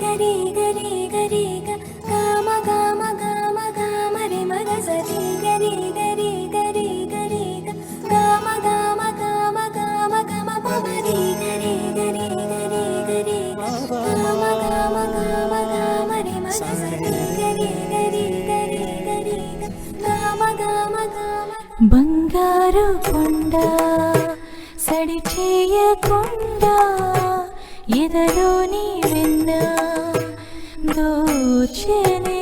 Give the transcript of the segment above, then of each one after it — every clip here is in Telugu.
గరి గరి గరి గమ గమ గమ గమ రి మగ సరి గరి గరి గరి గరి గమ గమ గమ గమ గమ పవరి గరి గరి గరి గరి గమ గమ గమ గమ రి మగ సరి గరి గరి గరి గరి గమ గమ గమ బంగారు కొండ సడి చేయకుండా ఎదలోని వెన్న దోచెనే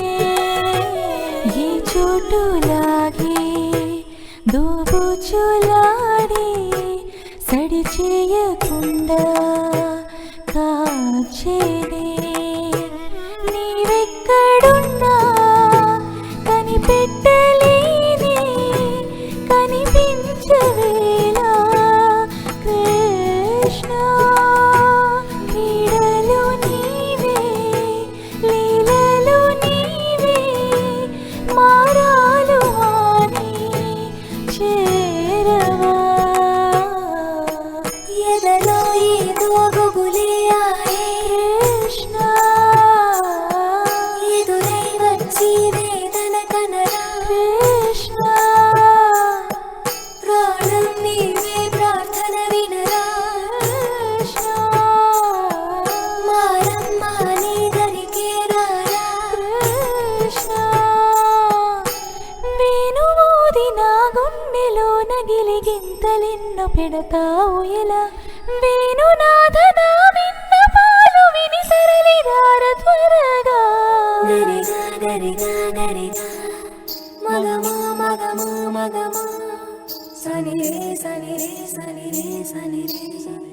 ఈ చోటు లాగి దోబుచులాడి సడి చేయకుండా కాచేనే నీవెక్కడున్నా కనిపెట్టలేని కనిపించవేలా కృష్ణ క్రీడలు నీవే లీలలు నీవే మారాలు అని చేరవా ఎదలో ఏదో గుబులే ఆయే కృష్ణ ఎదురై వచ్చి వేదన కనరా కృష్ణ ప్రాణం నీవే ప్రార్థన వినరా కృష్ణ మారమ్మ నీ దరికే రారా కృష్ణ వేణువూది నా గుండెలో నగిలి గింతలెన్నో పెడతావు ఎలా వేణునాథ నా విన్న పాలు విని తరలిరార త్వరగా గరిగా గరిగా గరిగా మగమా మగమా మగమా సని రే సని రే సని రే సని రే సని